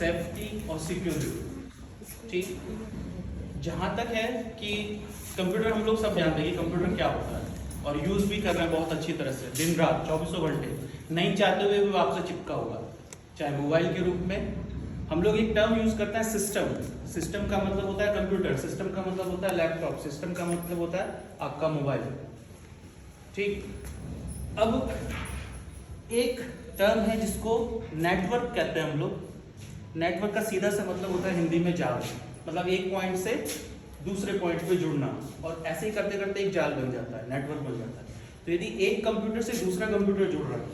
Safety और security. ठीक, जहाँ तक है कि कंप्यूटर हम लोग सब जानते हैं कि कंप्यूटर क्या होता है और यूज़ भी कर रहे हैं बहुत अच्छी तरह से, दिन रात 24 घंटे, नहीं चाहते हुए भी आपसे चिपका होगा, चाहे मोबाइल के रूप में। हम लोग एक टर्म यूज़ करते हैं सिस्टम। सिस्टम का मतलब होता है कंप्यूटर, सिस्टम का मतलब होता है लैपटॉप, सिस्टम का मतलब होता है आपका मोबाइल। ठीक, अब एक टर्म है जिसको नेटवर्क कहते हैं हम लोग। नेटवर्क का सीधा सा मतलब होता है हिंदी में जाल, मतलब एक पॉइंट से दूसरे पॉइंट पे जुड़ना, और ऐसे ही करते करते एक जाल बन जाता है, नेटवर्क बन जाता है। तो यदि एक कंप्यूटर से दूसरा कंप्यूटर जुड़ रहा है,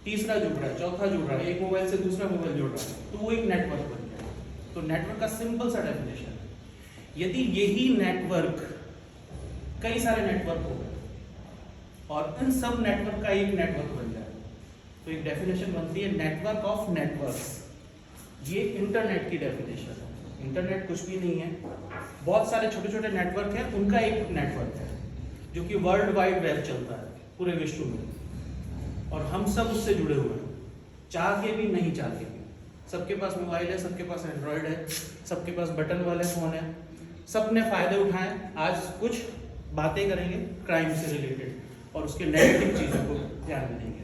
तीसरा जुड़ रहा है, चौथा जुड़ रहा है, एक मोबाइल से दूसरा मोबाइल जुड़ रहा है, तो वो एक नेटवर्क बन गया। तो नेटवर्क का सिंपल सा डेफिनेशन है, यदि यही नेटवर्क कई सारे नेटवर्क हो गए और इन सब नेटवर्क का एक नेटवर्क बन जाए, तो एक डेफिनेशन बनती है नेटवर्क ऑफ नेटवर्क्स। ये इंटरनेट की डेफिनेशन है। इंटरनेट कुछ भी नहीं है, बहुत सारे छोटे छोटे नेटवर्क हैं, उनका एक नेटवर्क है जो कि वर्ल्ड वाइड वेब चलता है पूरे विश्व में, और हम सब उससे जुड़े हुए हैं, चाह के भी नहीं चाह के भी। सबके पास मोबाइल है, सबके पास एंड्रॉयड है, सबके पास बटन वाले फ़ोन है, सब ने फ़ायदे उठाए। आज कुछ बातें करेंगे क्राइम से रिलेटेड और उसके नेगेटिव चीज़ों को ध्यान में देंगे।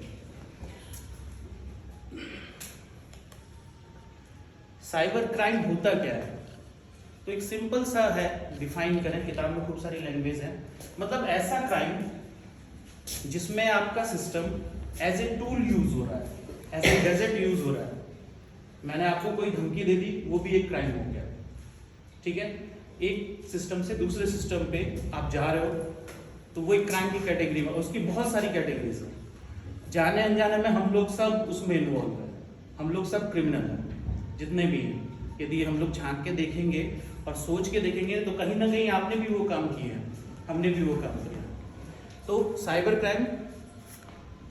साइबर क्राइम होता क्या है? तो एक सिंपल सा है, डिफाइन करें, किताब में खूब सारी लैंग्वेज है। मतलब ऐसा क्राइम जिसमें आपका system as a tool use हो रहा है, एज ए गैजेट यूज हो रहा है। मैंने आपको कोई धमकी दे दी, वो भी एक क्राइम हो गया। ठीक है, एक सिस्टम से दूसरे सिस्टम पे आप जा रहे हो, तो वो एक क्राइम की कैटेगरी में, उसकी बहुत सारी कैटेगरीज है। जाने अनजाने में हम लोग सब उसमें इन्वॉल्व है, हम लोग सब क्रिमिनल हैं जितने भी हैं। यदि हम लोग झांक के देखेंगे और सोच के देखेंगे तो कहीं ना कहीं आपने भी वो काम किए हैं, हमने भी वो काम किया। तो साइबर क्राइम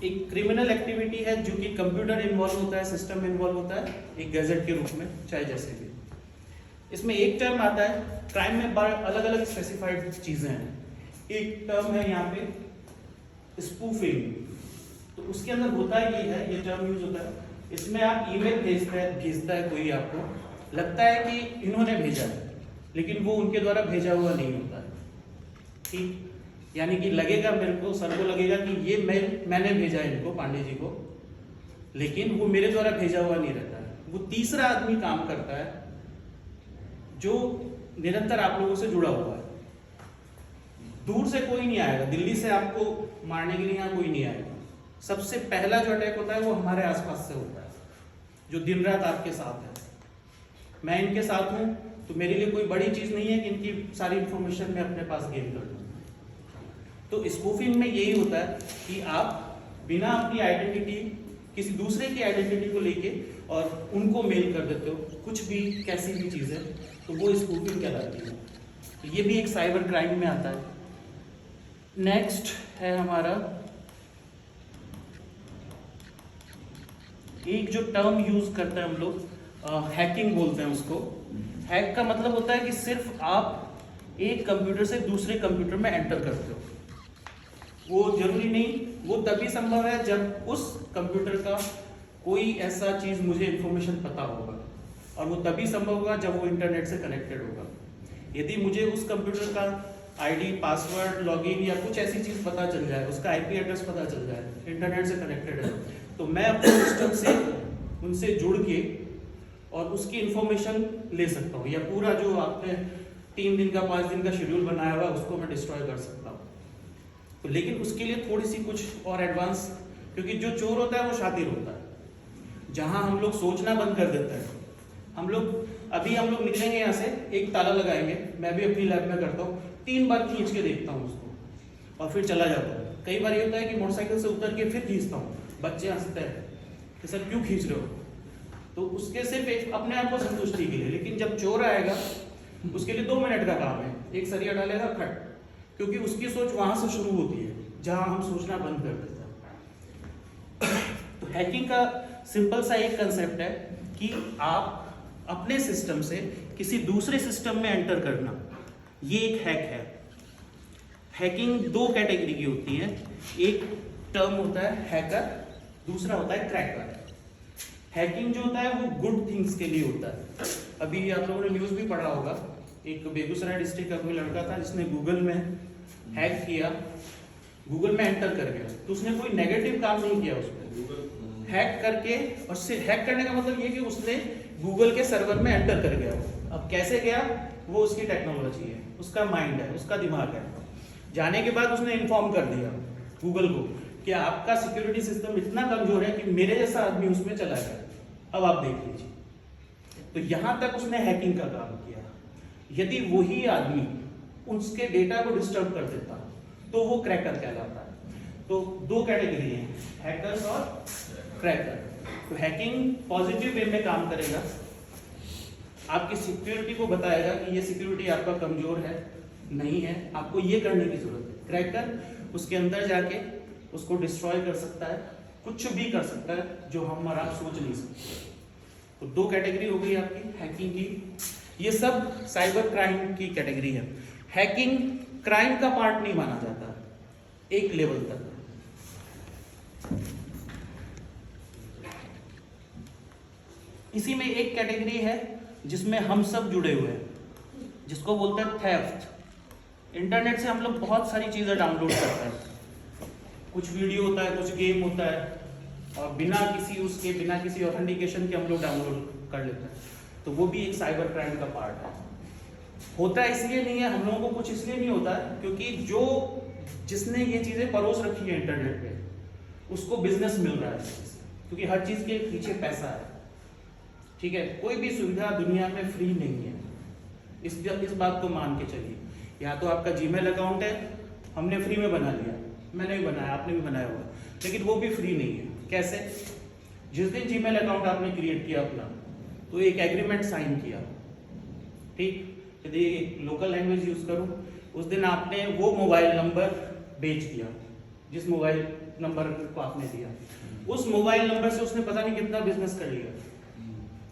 एक क्रिमिनल एक्टिविटी है जो कि कंप्यूटर इन्वॉल्व होता है, सिस्टम में इन्वॉल्व होता है, एक गैजेट के रूप में, चाहे जैसे भी। इसमें एक टर्म आता है, क्राइम में अलग अलग स्पेसिफाइड चीज़ें हैं। एक टर्म है यहाँ पे स्पूफिंग, तो उसके अंदर होता ये है, ये टर्म यूज होता है, इसमें आप ईमेल भेजता है कोई, आपको लगता है कि इन्होंने भेजा है, लेकिन वो उनके द्वारा भेजा हुआ नहीं होता है। ठीक, यानी कि लगेगा मेरे को, सर को लगेगा कि ये मेल मैंने भेजा है इनको, पांडे जी को, लेकिन वो मेरे द्वारा भेजा हुआ नहीं रहता है। वो तीसरा आदमी काम करता है जो निरंतर आप लोगों से जुड़ा हुआ है। दूर से कोई नहीं आएगा, दिल्ली से आपको मारने के लिए यहाँ कोई नहीं आएगा। सबसे पहला जो अटैक होता है वो हमारे आसपास से होता है, जो दिन रात आपके साथ है। मैं इनके साथ हूँ तो मेरे लिए कोई बड़ी चीज़ नहीं है कि इनकी सारी इंफॉर्मेशन मैं अपने पास गेन कर लूँ। तो स्पूफिंग में यही होता है कि आप बिना अपनी आइडेंटिटी किसी दूसरे की आइडेंटिटी को लेके और उनको मेल कर देते हो, कुछ भी, कैसी भी चीज़ें, तो वो स्पूफिंग कहलाती है। तो ये भी एक साइबर क्राइम में आता है। नेक्स्ट है हमारा एक जो टर्म यूज करते हैं हम लोग, हैकिंग बोलते हैं उसको। हैक का मतलब होता है कि सिर्फ आप एक कंप्यूटर से दूसरे कंप्यूटर में एंटर करते हो। वो जरूरी नहीं, वो तभी संभव है जब उस कंप्यूटर का कोई ऐसा चीज मुझे इंफॉर्मेशन पता होगा, और वो तभी संभव होगा जब वो इंटरनेट से कनेक्टेड होगा। यदि मुझे उस कंप्यूटर का आईडी, पासवर्ड, लॉगिन या कुछ ऐसी चीज पता चल जाए, उसका आईपी एड्रेस पता चल जाए, इंटरनेट से कनेक्टेड है, तो मैं अपने सिस्टम से उनसे जुड़ के और उसकी इंफॉर्मेशन ले सकता हूँ, या पूरा जो आपने 3 दिन का 5 दिन का शेड्यूल बनाया हुआ उसको मैं डिस्ट्रॉय कर सकता हूँ। तो लेकिन उसके लिए थोड़ी सी कुछ और एडवांस, क्योंकि जो चोर होता है वो शातिर होता है। जहाँ हम लोग सोचना बंद कर देते हैं, हम लोग निकलेंगे यहाँ से, एक ताला लगाएंगे, मैं भी अपनी लैब में करता हूँ, 3 बार खींच के देखता हूँ उसको और फिर चला जाता हूँ। कई बार ये होता है कि मोटरसाइकिल से उतर के फिर खींचता हूँ, बच्चे हंसते हैं कि सर क्यों खींच रहे हो, तो उसके सिर्फ एक अपने आप को संतुष्टि के लिए। लेकिन जब चोर आएगा उसके लिए 2 मिनट का काम है, एक सरिया डालेगा, खट, क्योंकि उसकी सोच वहां से शुरू होती है जहां हम सोचना बंद कर देते हैं। तो हैकिंग का सिंपल सा एक कंसेप्ट है कि आप अपने सिस्टम से किसी दूसरे सिस्टम में एंटर करना, ये एक हैक है। हैकिंग 2 कैटेगरी की होती है, एक टर्म होता है हैकर, दूसरा होता है क्रैकर। हैकिंग जो होता है वो गुड थिंग्स के लिए होता है। अभी आप लोगों ने न्यूज़ भी पढ़ा होगा, एक बेगूसराय डिस्ट्रिक्ट का कोई लड़का था जिसने गूगल में हैक किया, गूगल में एंटर कर गया, तो उसने कोई नेगेटिव काम नहीं किया उसमें, हैक करके, और हैक करने का मतलब ये कि उसने गूगल के सर्वर में एंटर कर गया। अब कैसे गया, वो उसकी टेक्नोलॉजी है, उसका माइंड है, उसका दिमाग है। जाने के बाद उसने इन्फॉर्म कर दिया गूगल को कि आपका सिक्योरिटी सिस्टम इतना कमजोर है कि मेरे जैसा आदमी उसमें चला गया, अब आप देख लीजिए। तो यहां तक उसने हैकिंग का काम किया। यदि वही आदमी उसके डेटा को डिस्टर्ब कर देता तो वो क्रैकर कहलाता है। तो दो कैटेगरी हैं, हैकर्स और क्रैकर। तो हैकिंग पॉजिटिव वे में काम करेगा, आपकी सिक्योरिटी को बताएगा कि ये सिक्योरिटी आपका कमजोर है, नहीं है, आपको ये करने की जरूरत है। क्रैकर उसके अंदर जाके उसको डिस्ट्रॉय कर सकता है, कुछ भी कर सकता है जो हम और आप सोच नहीं सकते। तो दो कैटेगरी हो गई आपकी हैकिंग की। ये सब साइबर क्राइम की कैटेगरी है। हैकिंग क्राइम का पार्ट नहीं माना जाता एक लेवल तक। इसी में एक कैटेगरी है जिसमें हम सब जुड़े हुए हैं, जिसको बोलते हैं थेफ्ट। इंटरनेट से हम लोग बहुत सारी चीजें डाउनलोड करते हैं, कुछ वीडियो होता है, कुछ गेम होता है, और बिना किसी ऑथेंटिकेशन के हम लोग डाउनलोड कर लेते हैं। तो वो भी एक साइबर क्राइम का पार्ट है। होता इसलिए नहीं है, हम लोगों को कुछ इसलिए नहीं होता है क्योंकि जिसने ये चीजें परोस रखी है इंटरनेट पे, उसको बिजनेस मिल रहा है, क्योंकि हर चीज के पीछे पैसा है। ठीक है, कोई भी सुविधा दुनिया में फ्री नहीं है, इस बात को मान के चलिए। या तो आपका जीमेल अकाउंट है, हमने फ्री में बना लिया, मैंने भी बनाया, आपने भी बनाया होगा, लेकिन वो भी फ्री नहीं है। कैसे? जिस दिन जीमेल अकाउंट आपने क्रिएट किया अपना, तो एक एग्रीमेंट साइन किया, ठीक, यदि लोकल लैंग्वेज यूज करूं, उस दिन आपने वो मोबाइल नंबर बेच दिया, जिस मोबाइल नंबर को आपने दिया, उस मोबाइल नंबर से उसने पता नहीं कितना बिजनेस कर लिया,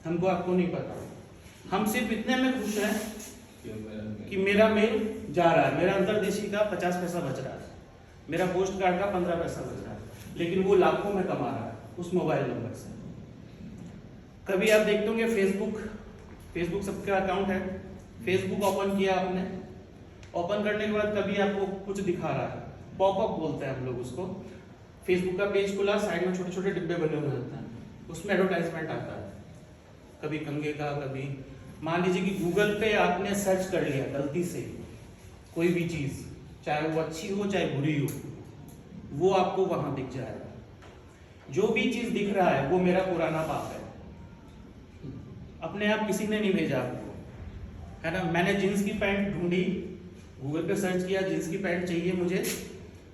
हमको आपको नहीं पता। हम सिर्फ इतने में खुश हैं कि मेरा मेल जा रहा है, मेरा अंतरदेशी का 50 पैसा बच रहा है, मेरा पोस्ट कार्ड का 15 पैसा बच रहा है, लेकिन वो लाखों में कमा रहा है उस मोबाइल नंबर से। कभी आप देखते होंगे फेसबुक सबका अकाउंट है, फेसबुक ओपन किया आपने, ओपन करने के बाद कभी आपको कुछ दिखा रहा है, पॉपअप बोलते हैं हम लोग उसको। फेसबुक का पेज खुला, साइड में छोटे छोटे डिब्बे बने हुए रहते हैं, उसमें एडवर्टाइजमेंट आता है, कभी कंघे का, कभी मान लीजिए कि गूगल पे आपने सर्च कर लिया गलती से कोई भी चीज, चाहे वो अच्छी हो चाहे बुरी हो, वो आपको वहां दिख जाएगा। जो भी चीज दिख रहा है वो मेरा पुराना पाप है, अपने आप किसी ने नहीं भेजा आपको, है ना। मैंने जींस की पैंट ढूंढी, गूगल पे सर्च किया जींस की पैंट चाहिए मुझे,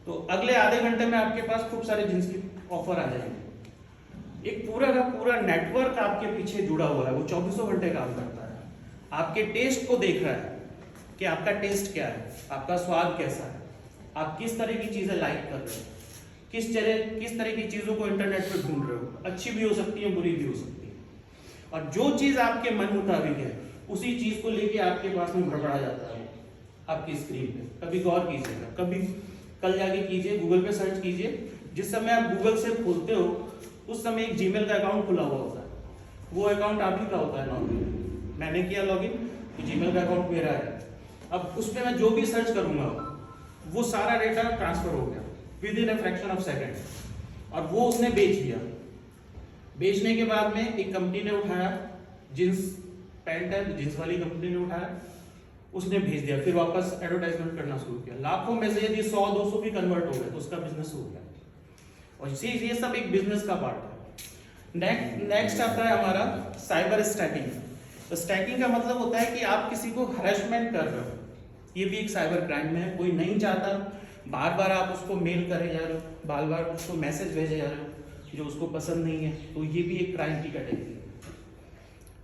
तो अगले आधे घंटे में आपके पास खूब सारे जींस की ऑफर आ जाएंगे। एक पूरा का पूरा नेटवर्क आपके पीछे जुड़ा हुआ है, वो 24 घंटे काम करता है, आपके टेस्ट को देख रहा है कि आपका टेस्ट क्या है, आपका स्वाद कैसा है, आप किस तरह की चीजें लाइक कर रहे हो, किस तरह की चीजों को इंटरनेट पे ढूंढ रहे हो, अच्छी भी हो सकती है, बुरी भी हो सकती है। और जो चीज आपके मन मुताबिक है उसी चीज को लेके आपके पास में भड़बड़ा जाता है आपकी स्क्रीन पे। कभी गौर कीजिएगा, कभी कल जाके कीजिए, गूगल पे सर्च कीजिए, जिस समय आप गूगल से खोलते हो उस समय एक जीमेल का अकाउंट खुला हुआ होता है, वो अकाउंट आप ही का होता है नॉर्मली। मैंने किया लॉगिन, तो जीमेल का अकाउंट मेरा है। अब उस पर मैं जो भी सर्च करूंगा वो सारा डेटा ट्रांसफर हो गया with in a fraction of second, और वो उसने बेच दिया। बेचने के बाद में एक कंपनी ने उठाया, जींस पैंट है, जींस वाली कंपनी ने उठाया, उसने भेज दिया, फिर वापस एडवर्टाइजमेंट करना शुरू किया। लाखों में से यदि 100-200 भी कन्वर्ट हो गए तो उसका बिजनेस हो गया। और ये सब एक बिजनेस का पार्ट है। नेक्स्ट आता है हमारा साइबर स्टैकिंग। तो स्टैकिंग का मतलब होता है कि आप किसी को हरेसमेंट कर रहे हो, ये भी एक साइबर क्राइम में है। कोई नहीं चाहता, बार बार आप उसको मेल करे जा रहे हो, बार बार उसको मैसेज भेजे जा रहे हो जो उसको पसंद नहीं है, तो ये भी एक क्राइम की कैटेगरी है।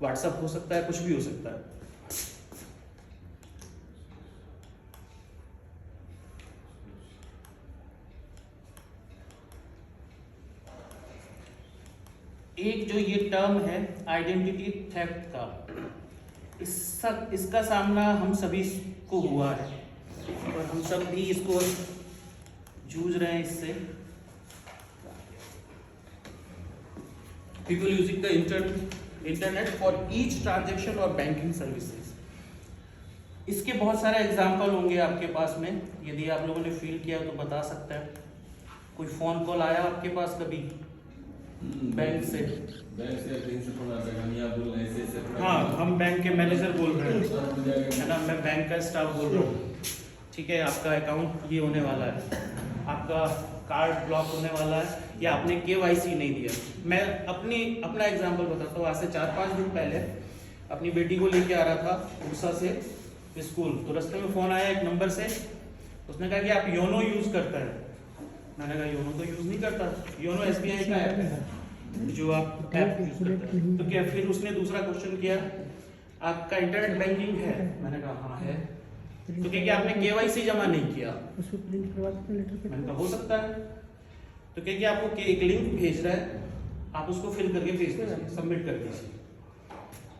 व्हाट्सएप हो सकता है, कुछ भी हो सकता है। एक जो ये टर्म है आइडेंटिटी थेफ्ट का, इसका सामना हम सभी को हुआ है और हम सब भी इसको जूझ रहे हैं इससे। people using the internet for each transaction or banking services. इसके बहुत सारे एग्जाम्पल होंगे आपके पास में, यदि आप लोगों ने फील किया तो बता सकते हैं। कोई फोन कॉल आया आपके पास कभी बैंक से फोन आता है, हम यहाँ बोल रहे हैं ऐसे, हाँ हम बैंक के मैनेजर बोल रहे हैं, है ना, मैं बैंक का स्टाफ बोल रहा हूँ, ठीक है, आपका अकाउंट ये होने वाला है, आपका कार्ड ब्लॉक होने वाला है, या आपने KYC नहीं दिया। मैं अपना एग्जांपल बताता हूँ। आज से 4-5 दिन पहले अपनी बेटी को लेके आ रहा था उड़ीसा से स्कूल, तो रास्ते में फ़ोन आया एक नंबर से, उसने कहा कि आप योनो यूज़ करता है। मैंने कहा योनो तो यूज़ नहीं करता, योनो SBI का ऐप है जो आप ऐप यूज़ करते हैं। तो क्या फिर उसने दूसरा क्वेश्चन किया, आपका इंटरनेट बैंकिंग है? मैंने कहा हाँ है। तो क्या आपने KYC जमा नहीं किया? मैंने कहा हो सकता है। तो क्या आपको एक लिंक भेज रहा है, आप उसको फिल करके भेज दीजिए, सबमिट कर दीजिए।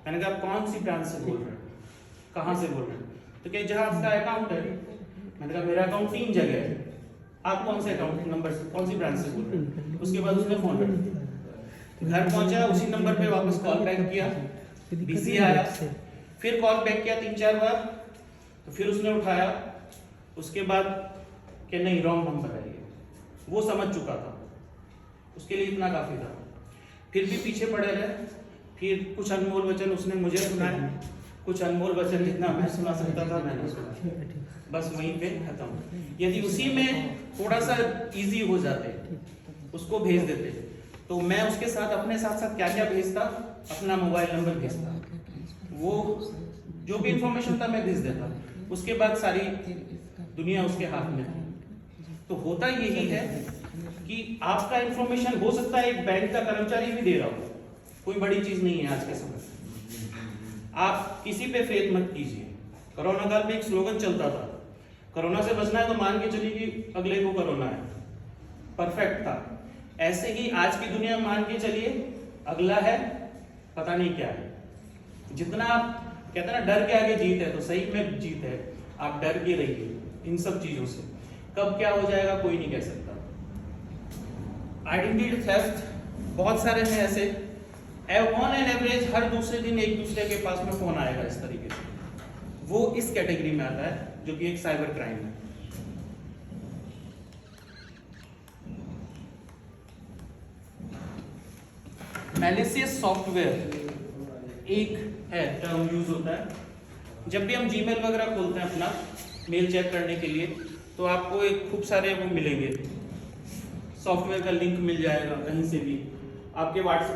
मैंने कहा आप कौन सी ब्रांच से बोल रहे हैं, कहाँ से बोल रहे हैं? तो क्या जहाँ आपका अकाउंट है? मैंने कहा मेरा अकाउंट 3 जगह है, आप कौन से अकाउंट नंबर से, कौन सी ब्रांच से बोल रहे हैं? उसके बाद उसने फोन रख दिया, घर पहुंचा, उसी नंबर पे वापस कॉल बैक किया, बिजी आया, फिर कॉल बैक किया 3-4 बार, तो फिर उसने उठाया, उसके बाद कि नहीं रॉन्ग नंबर है ये, वो समझ चुका था, उसके लिए इतना काफी था। फिर भी पीछे पड़े रहे, फिर कुछ अनमोल वचन उसने मुझे सुनाए, कुछ अनमोल वचन जितना मैं सुना सकता था मैंने सुना, बस वहीं पे खत्म। यदि उसी में थोड़ा सा इजी हो जाते, उसको भेज देते, तो मैं उसके साथ अपने साथ साथ क्या क्या भेजता, अपना मोबाइल नंबर भेजता, वो जो भी इंफॉर्मेशन था मैं भेज देता, उसके बाद सारी दुनिया उसके हाथ में थी। तो होता यही है कि आपका इंफॉर्मेशन हो सकता है एक बैंक का कर्मचारी भी दे रहा हो, कोई बड़ी चीज नहीं है आज के समय। आप किसी पे फेथ मत कीजिए। कोरोना काल में एक स्लोगन चलता था, कोरोना से बचना है तो मान के चलिए कि अगले को कोरोना है, परफेक्ट था। ऐसे ही आज की दुनिया मान के चलिए अगला है पता नहीं क्या है। जितना आप कहते हैं ना डर के आगे जीत है, तो सही में जीत है। आप डर के रहिए इन सब चीजों से, कब क्या हो जाएगा कोई नहीं कह सकता। आइडेंटिटी थेफ्ट बहुत सारे हैं ऐसे, ऑन एन एवरेज हर दूसरे दिन एक दूसरे के पास में फोन आएगा इस तरीके से, वो इस कैटेगरी में आता है जो कि एक साइबर क्राइम है। मैलिशियस सॉफ्टवेयर एक है टर्म यूज होता है। जब भी हम जीमेल वगैरह खोलते हैं अपना मेल चेक करने के लिए, तो आपको एक खूब सारे वो मिलेंगे, सॉफ्टवेयर का लिंक मिल जाएगा कहीं से भी आपके व्हाट्सएप